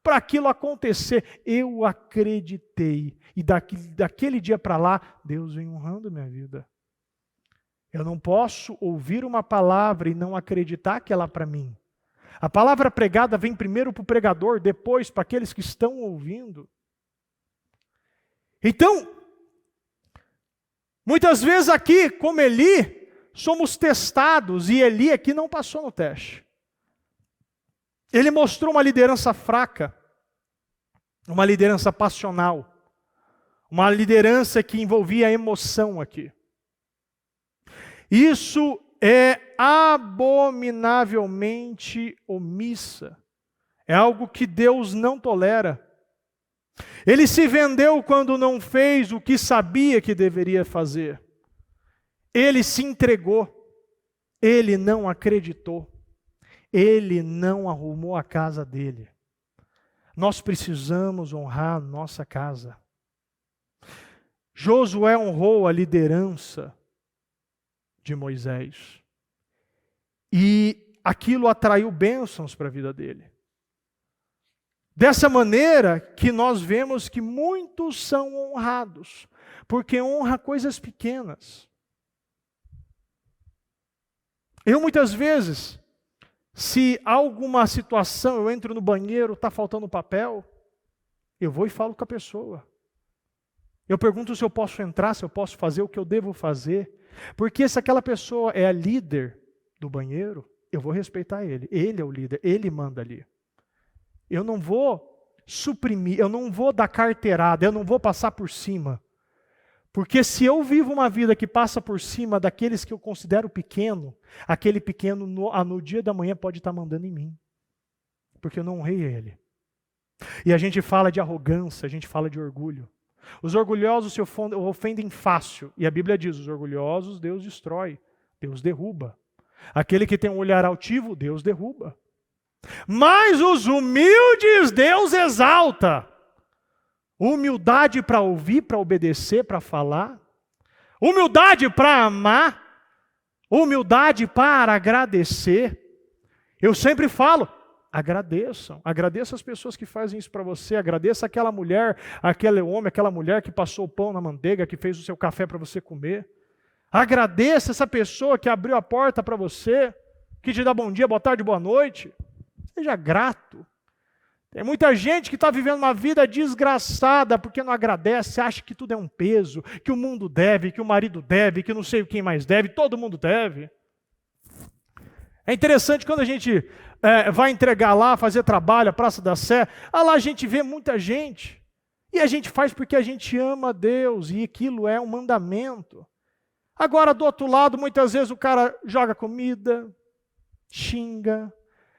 aquilo acontecer. Eu acreditei. E daquele dia para lá, Deus vem honrando minha vida. Eu não posso ouvir uma palavra e não acreditar que ela é para mim. A palavra pregada vem primeiro para o pregador, depois para aqueles que estão ouvindo. Então, muitas vezes aqui, como Eli, somos testados, e Eli aqui não passou no teste. Ele mostrou uma liderança fraca, uma liderança passional, uma liderança que envolvia emoção aqui. Isso é abominavelmente omissa. É algo que Deus não tolera. Ele se vendeu quando não fez o que sabia que deveria fazer. Ele se entregou. Ele não acreditou. Ele não arrumou a casa dele. Nós precisamos honrar a nossa casa. Josué honrou a liderança de Moisés. E aquilo atraiu bênçãos para a vida dele. Dessa maneira que nós vemos que muitos são honrados, porque honra coisas pequenas. Eu muitas vezes, se há alguma situação, eu entro no banheiro, está faltando papel, eu vou e falo com a pessoa. Eu pergunto se eu posso entrar, se eu posso fazer o que eu devo fazer. Porque se aquela pessoa é a líder do banheiro, eu vou respeitar ele. Ele é o líder, ele manda ali. Eu não vou suprimir, eu não vou dar carteirada, eu não vou passar por cima. Porque se eu vivo uma vida que passa por cima daqueles que eu considero pequeno, aquele pequeno no dia da manhã pode estar mandando em mim. Porque eu não honrei ele. E a gente fala de arrogância, a gente fala de orgulho. Os orgulhosos se ofendem fácil. E a Bíblia diz, os orgulhosos Deus destrói, Deus derruba. Aquele que tem um olhar altivo, Deus derruba. Mas os humildes Deus exalta. Humildade para ouvir, para obedecer, para falar. Humildade para amar. Humildade para agradecer. Eu sempre falo, agradeçam. Agradeça as pessoas que fazem isso para você. Agradeça aquela mulher, aquele homem, aquela mulher que passou o pão na manteiga, que fez o seu café para você comer. Agradeça essa pessoa que abriu a porta para você, que te dá bom dia, boa tarde, boa noite. Seja grato. Tem muita gente que está vivendo uma vida desgraçada porque não agradece, acha que tudo é um peso, que o mundo deve, que o marido deve, que não sei quem mais deve, todo mundo deve. É interessante quando a gente vai entregar lá, fazer trabalho, a Praça da Sé, lá a gente vê muita gente. E a gente faz porque a gente ama a Deus e aquilo é um mandamento. Agora, do outro lado, muitas vezes o cara joga comida, xinga,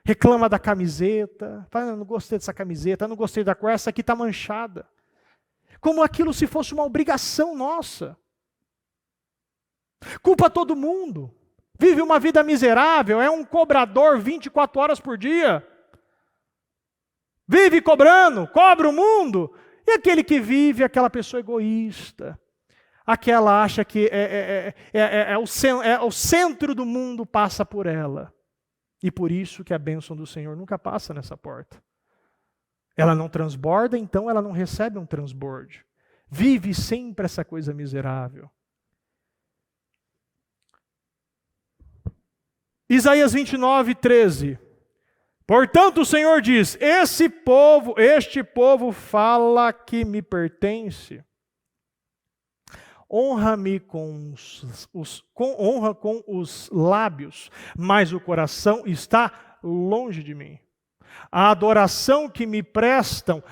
reclama da camiseta, fala, não gostei dessa camiseta, não gostei da cor, essa aqui está manchada. Como aquilo se fosse uma obrigação nossa. Culpa todo mundo. Vive uma vida miserável, é um cobrador 24 horas por dia. Vive cobrando, cobra o mundo. E aquele que vive, aquela pessoa egoísta, aquela acha que o centro do mundo passa por ela. E por isso que a bênção do Senhor nunca passa nessa porta. Ela não transborda, então ela não recebe um transborde. Vive sempre essa coisa miserável. Isaías 29:13. Portanto o Senhor diz, este povo fala que me pertence. Honra-me honra com os lábios, mas o coração está longe de mim. A adoração que me prestam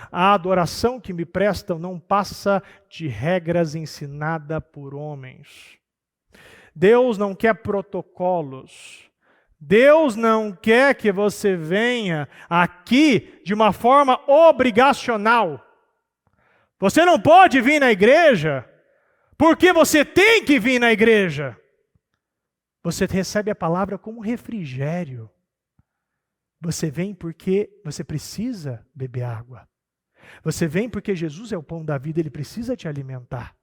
não passa de regras ensinadas por homens. Deus não quer protocolos. Deus não quer que você venha aqui de uma forma obrigacional. Você não pode vir na igreja porque você tem que vir na igreja. Você recebe a palavra como refrigério. Você vem porque você precisa beber água. Você vem porque Jesus é o pão da vida, Ele precisa te alimentar.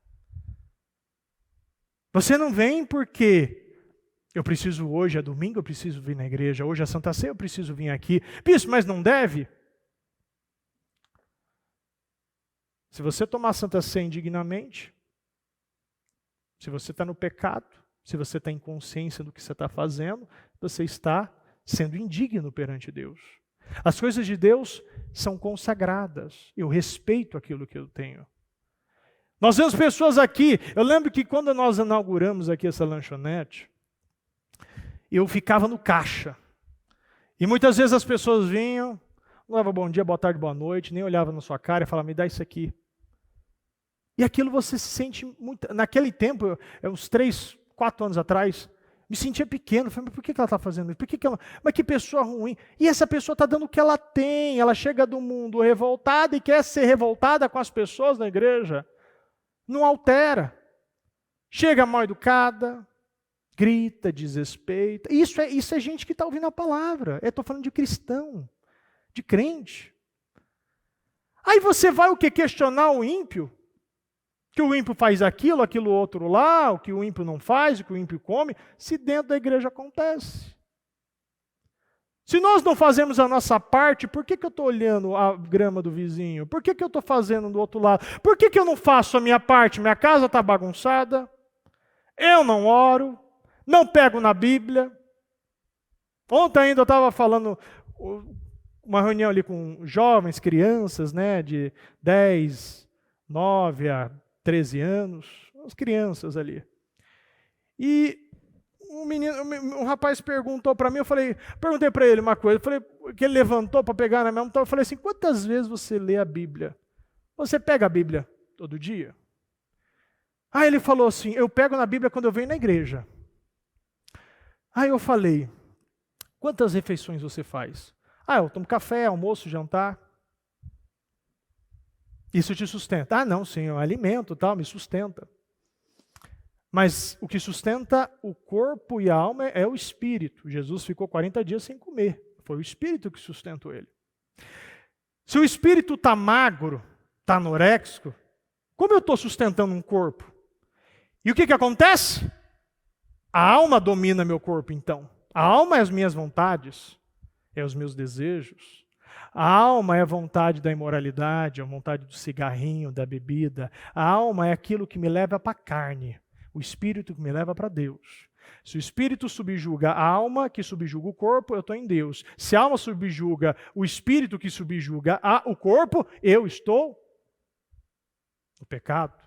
Você não vem porque eu preciso hoje, é domingo, eu preciso vir na igreja, hoje é Santa Ceia, eu preciso vir aqui. Bispo, mas não deve? Se você tomar Santa Ceia indignamente, se você está no pecado, se você está em consciência do que você está fazendo, você está sendo indigno perante Deus. As coisas de Deus são consagradas. Eu respeito aquilo que eu tenho. Nós vemos pessoas aqui, eu lembro que quando nós inauguramos aqui essa lanchonete, eu ficava no caixa. E muitas vezes as pessoas vinham, não dava bom dia, boa tarde, boa noite, nem olhava na sua cara e falava, me dá isso aqui. E aquilo você se sente muito... Naquele tempo, uns 3, 4 anos atrás, me sentia pequeno. Falei, mas por que ela está fazendo isso? Por que ela... Mas que pessoa ruim. E essa pessoa está dando o que ela tem. Ela chega do mundo revoltada e quer ser revoltada com as pessoas na igreja. Não altera. Chega mal educada, grita, desrespeita. Isso é gente que está ouvindo a palavra. Eu estou falando de cristão, de crente. Aí você vai o quê? Questionar o ímpio? Que o ímpio faz aquilo outro lá, o que o ímpio não faz, o que o ímpio come, se dentro da igreja acontece. Se nós não fazemos a nossa parte, por que eu estou olhando a grama do vizinho? Por que eu estou fazendo do outro lado? Por que eu não faço a minha parte? Minha casa está bagunçada, eu não oro, não pego na Bíblia. Ontem ainda eu estava falando, uma reunião ali com jovens, crianças, né, de 10, 9 a 13 anos, as crianças ali. E um rapaz perguntou para mim, perguntei para ele uma coisa, que ele levantou para pegar na minha mão, eu falei assim, quantas vezes você lê a Bíblia? Você pega a Bíblia todo dia? Aí ele falou assim, eu pego na Bíblia quando eu venho na igreja. Aí eu falei, quantas refeições você faz? Eu tomo café, almoço, jantar. Isso te sustenta? Não, sim, eu alimento, tal, me sustenta. Mas o que sustenta o corpo e a alma é o espírito. Jesus ficou 40 dias sem comer. Foi o espírito que sustentou ele. Se o espírito está magro, está anoréxico, como eu estou sustentando um corpo? E o que acontece? A alma domina meu corpo, então. A alma é as minhas vontades, é os meus desejos. A alma é a vontade da imoralidade, a vontade do cigarrinho, da bebida. A alma é aquilo que me leva para a carne. O espírito que me leva para Deus. Se o espírito subjuga a alma, que subjuga o corpo, eu estou em Deus. Se a alma subjuga o espírito, que subjuga o corpo, eu estou no pecado.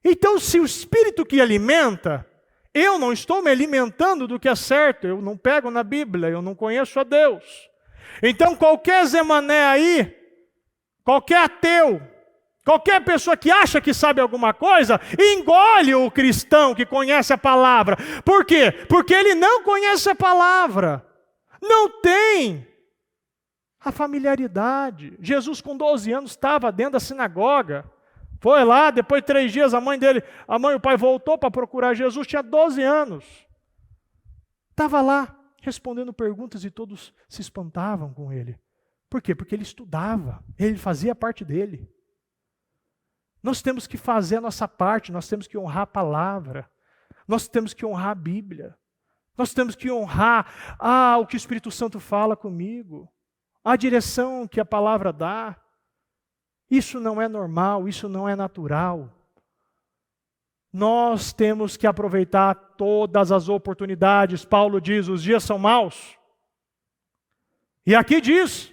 Então, se o espírito que alimenta, eu não estou me alimentando do que é certo, eu não pego na Bíblia, eu não conheço a Deus. Então, qualquer Zé Mané aí, qualquer ateu, qualquer pessoa que acha que sabe alguma coisa, engole o cristão que conhece a palavra. Por quê? Porque ele não conhece a palavra. Não tem a familiaridade. Jesus, com 12 anos, estava dentro da sinagoga. Foi lá, depois de 3 dias, a mãe e o pai voltou para procurar Jesus, tinha 12 anos. Estava lá, respondendo perguntas e todos se espantavam com ele. Por quê? Porque ele estudava, ele fazia a parte dele. Nós temos que fazer a nossa parte, nós temos que honrar a palavra, nós temos que honrar a Bíblia, nós temos que honrar o que o Espírito Santo fala comigo, a direção que a palavra dá. Isso não é normal, isso não é natural. Nós temos que aproveitar todas as oportunidades. Paulo diz, os dias são maus. E aqui diz,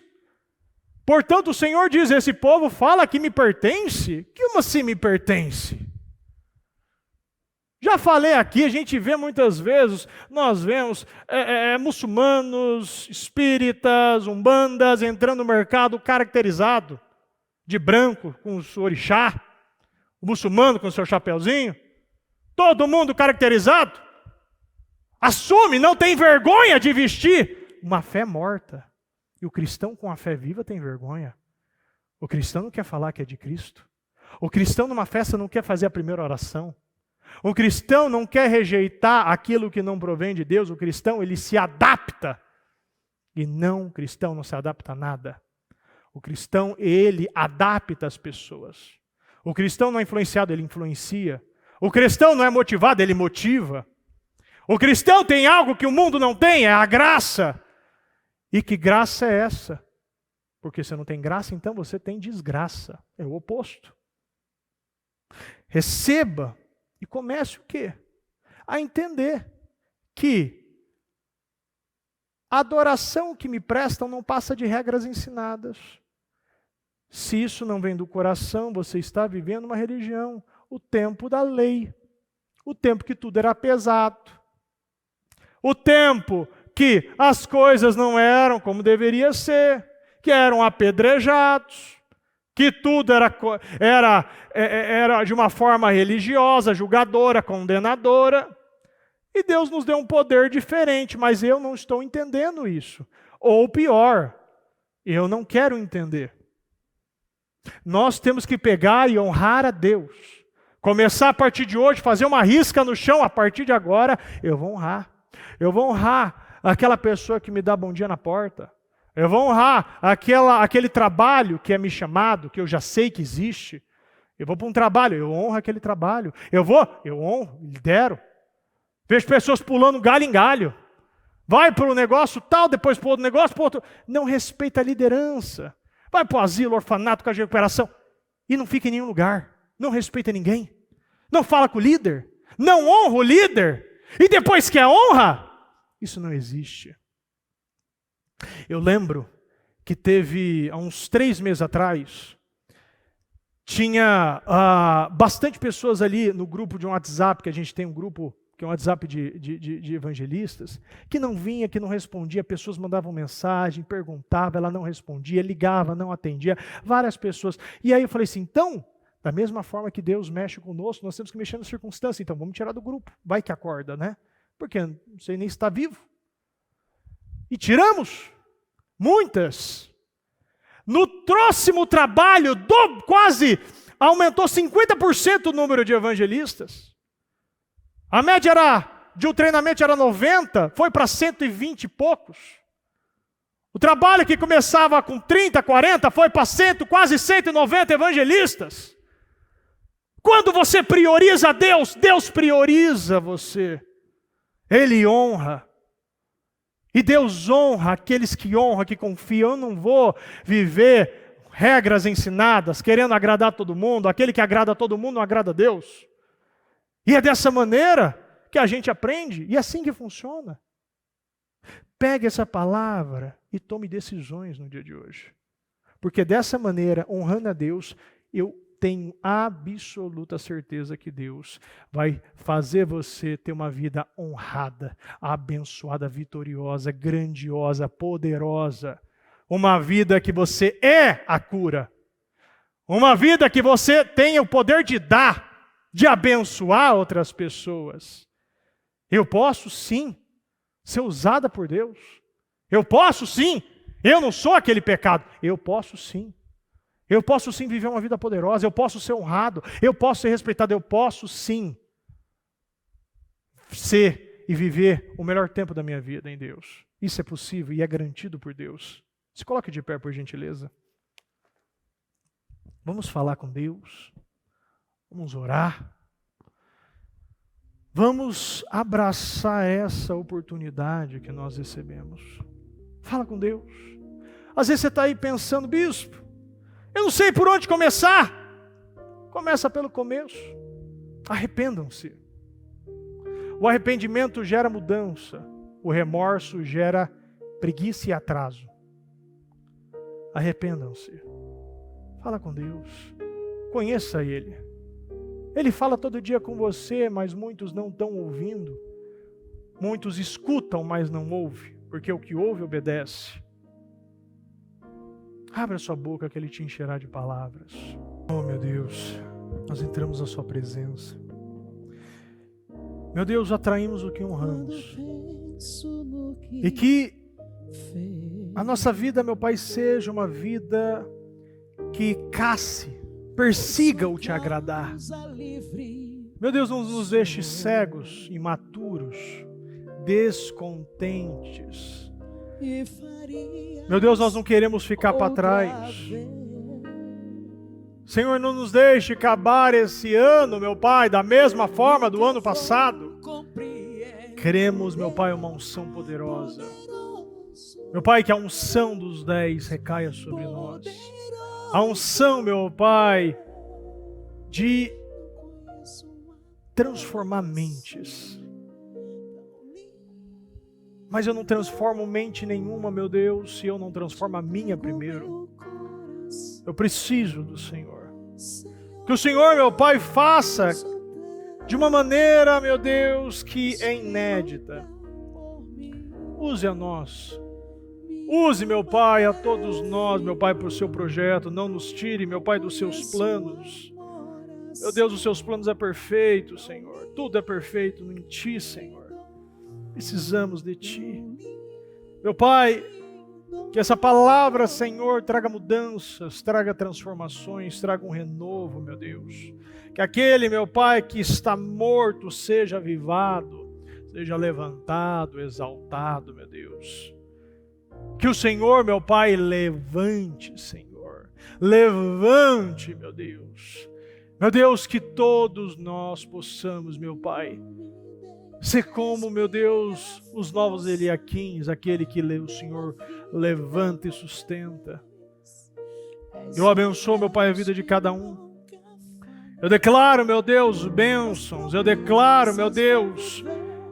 portanto o Senhor diz, esse povo fala que me pertence? Como assim me pertence? Já falei aqui, a gente vê muitas vezes, nós vemos muçulmanos, espíritas, umbandas entrando no mercado caracterizado de branco com o orixá, o muçulmano com o seu chapeuzinho. Todo mundo caracterizado, assume, não tem vergonha de vestir uma fé morta. E o cristão com a fé viva tem vergonha. O cristão não quer falar que é de Cristo. O cristão numa festa não quer fazer a primeira oração. O cristão não quer rejeitar aquilo que não provém de Deus. O cristão, ele se adapta. E não, o cristão não se adapta a nada. O cristão, ele adapta as pessoas. O cristão não é influenciado, ele influencia. O cristão não é motivado, ele motiva. O cristão tem algo que o mundo não tem, é a graça. E que graça é essa? Porque se não tem graça, então você tem desgraça. É o oposto. Receba e comece o quê? A entender que a adoração que me prestam não passa de regras ensinadas. Se isso não vem do coração, você está vivendo uma religião. O tempo da lei. O tempo que tudo era pesado. O tempo que as coisas não eram como deveria ser. Que eram apedrejados. Que tudo era de uma forma religiosa, julgadora, condenadora. E Deus nos deu um poder diferente, mas eu não estou entendendo isso. Ou pior, eu não quero entender. Nós temos que pegar e honrar a Deus. Começar a partir de hoje, fazer uma risca no chão, a partir de agora, eu vou honrar. Eu vou honrar aquela pessoa que me dá bom dia na porta. Eu vou honrar aquele trabalho que é me chamado, que eu já sei que existe. Eu vou para um trabalho, eu honro aquele trabalho. Eu honro, lidero. Vejo pessoas pulando galho em galho. Vai para o negócio tal, depois para o outro negócio, para o outro. Não respeita a liderança. Vai para o asilo, orfanato, casa de recuperação. E não fica em nenhum lugar. Não respeita ninguém. Não fala com o líder. Não honra o líder. E depois quer honra? Isso não existe. Eu lembro que teve, há uns 3 meses atrás, tinha bastante pessoas ali no grupo de um WhatsApp, que a gente tem um grupo, que é um WhatsApp de evangelistas, que não vinha, que não respondia, pessoas mandavam mensagem, perguntavam, ela não respondia, ligava, não atendia, várias pessoas. E aí eu falei assim, então, da mesma forma que Deus mexe conosco, nós temos que mexer na circunstância, então vamos tirar do grupo, vai que acorda, né? Porque não sei nem se está vivo. E tiramos muitas. No próximo trabalho, quase aumentou 50% o número de evangelistas. A média de um treinamento era 90, foi para 120 e poucos. O trabalho que começava com 30, 40, foi para quase 190 evangelistas. Quando você prioriza Deus, Deus prioriza você. Ele honra. E Deus honra aqueles que honram, que confiam. Eu não vou viver regras ensinadas, querendo agradar todo mundo. Aquele que agrada a todo mundo não agrada a Deus. E é dessa maneira que a gente aprende, e é assim que funciona. Pegue essa palavra e tome decisões no dia de hoje. Porque dessa maneira, honrando a Deus, eu tenho absoluta certeza que Deus vai fazer você ter uma vida honrada, abençoada, vitoriosa, grandiosa, poderosa. Uma vida que você é a cura. Uma vida que você tem o poder de dar, de abençoar outras pessoas. Eu posso sim ser usada por Deus. Eu posso sim. Eu não sou aquele pecado. Eu posso sim. Eu posso sim viver uma vida poderosa, eu posso ser honrado, eu posso ser respeitado, eu posso sim ser e viver o melhor tempo da minha vida em Deus. Isso é possível e é garantido por Deus. Se coloque de pé, por gentileza. Vamos falar com Deus, vamos orar, vamos abraçar essa oportunidade que nós recebemos. Fala com Deus. Às vezes você está aí pensando, bispo, eu não sei por onde começar. Começa pelo começo. Arrependam-se. O arrependimento gera mudança. O remorso gera preguiça e atraso. Arrependam-se. Fala com Deus. Conheça Ele. Ele fala todo dia com você, mas muitos não estão ouvindo. Muitos escutam, mas não ouvem. Porque o que ouve, obedece. Abra sua boca que Ele te encherá de palavras. Oh, meu Deus, nós entramos na sua presença. Meu Deus, atraímos o que honramos. E que a nossa vida, meu Pai, seja uma vida que casse, persiga o te agradar. Meu Deus, não nos deixe cegos, imaturos, descontentes. Meu Deus, nós não queremos ficar para trás. Senhor, não nos deixe acabar esse ano, meu Pai, da mesma forma do ano passado. Queremos, meu Pai, uma unção poderosa. Meu Pai, que a unção dos 10 recaia sobre nós. A unção, meu Pai, de transformar mentes. Mas eu não transformo mente nenhuma, meu Deus, se eu não transformo a minha primeiro. Eu preciso do Senhor. Que o Senhor, meu Pai, faça de uma maneira, meu Deus, que é inédita. Use a nós. Use, meu Pai, a todos nós, meu Pai, para o seu projeto. Não nos tire, meu Pai, dos seus planos. Meu Deus, os seus planos é perfeito, Senhor. Tudo é perfeito em Ti, Senhor. Precisamos de Ti. Meu Pai, que essa palavra, Senhor, traga mudanças, traga transformações, traga um renovo, meu Deus. Que aquele, meu Pai, que está morto seja avivado, seja levantado, exaltado, meu Deus. Que o Senhor, meu Pai, levante, Senhor. Levante, meu Deus. Meu Deus, que todos nós possamos, meu Pai, ser como, meu Deus, os novos Eliaquins, aquele que o Senhor levanta e sustenta. Eu abençoo, meu Pai, a vida de cada um. Eu declaro, meu Deus, bênçãos. Eu declaro, meu Deus,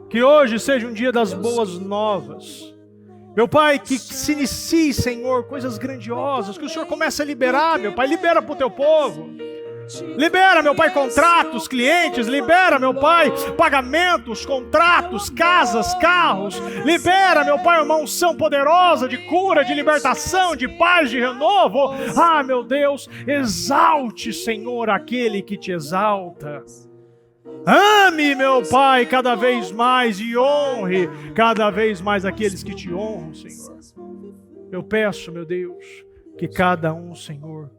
que hoje seja um dia das boas novas. Meu Pai, que se inicie, Senhor, coisas grandiosas, que o Senhor comece a liberar, meu Pai, libera para o teu povo. Libera, meu Pai, contratos, clientes, libera, meu Pai, pagamentos, contratos, casas, carros. Libera, meu Pai, uma unção poderosa de cura, de libertação, de paz, de renovo. Ah, meu Deus, exalte, Senhor, aquele que te exalta. Ame, meu Pai, cada vez mais e honre cada vez mais aqueles que te honram, Senhor. Eu peço, meu Deus, que cada um, Senhor,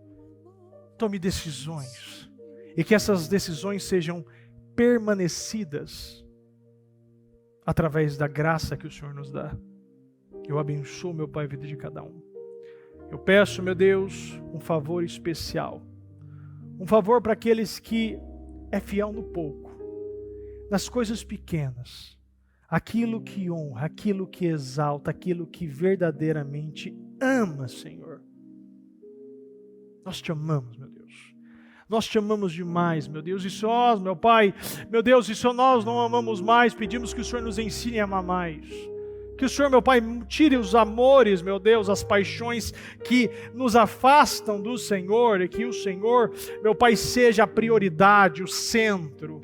tome decisões e que essas decisões sejam permanecidas através da graça que o Senhor nos dá. Eu abençoo, meu Pai, a vida de cada um. Eu peço, meu Deus, um favor especial. Um favor para aqueles que é fiel no pouco, nas coisas pequenas, aquilo que honra, aquilo que exalta, aquilo que verdadeiramente ama, Senhor. Nós te amamos, meu Deus. Nós te amamos demais, meu Deus. E se nós, meu Pai, meu Deus, e se nós não amamos mais, pedimos que o Senhor nos ensine a amar mais. Que o Senhor, meu Pai, tire os amores, meu Deus, as paixões que nos afastam do Senhor, e que o Senhor, meu Pai, seja a prioridade, o centro.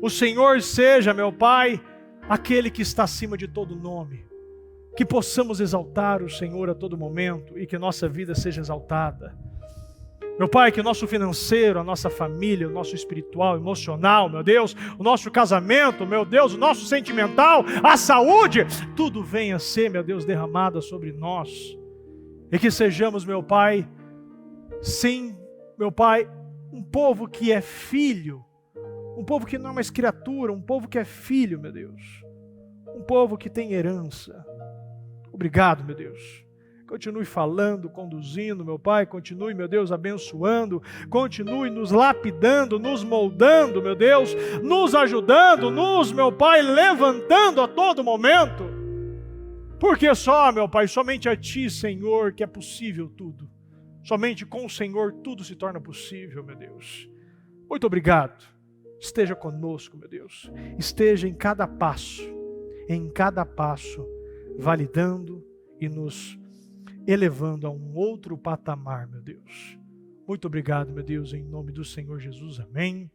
O Senhor seja, meu Pai, aquele que está acima de todo nome. Que possamos exaltar o Senhor a todo momento e que nossa vida seja exaltada. Meu Pai, que o nosso financeiro, a nossa família, o nosso espiritual, emocional, meu Deus, o nosso casamento, meu Deus, o nosso sentimental, a saúde, tudo venha a ser, meu Deus, derramado sobre nós. E que sejamos, meu Pai, sim, meu Pai, um povo que é filho, um povo que não é mais criatura, um povo que é filho, meu Deus. Um povo que tem herança. Obrigado, meu Deus. Continue falando, conduzindo, meu Pai. Continue, meu Deus, abençoando. Continue nos lapidando, nos moldando, meu Deus. Nos ajudando, meu Pai, levantando a todo momento. Porque só, meu Pai, somente a Ti, Senhor, que é possível tudo. Somente com o Senhor tudo se torna possível, meu Deus. Muito obrigado. Esteja conosco, meu Deus. Esteja em cada passo, validando e nos elevando a um outro patamar, meu Deus. Muito obrigado, meu Deus, em nome do Senhor Jesus. Amém.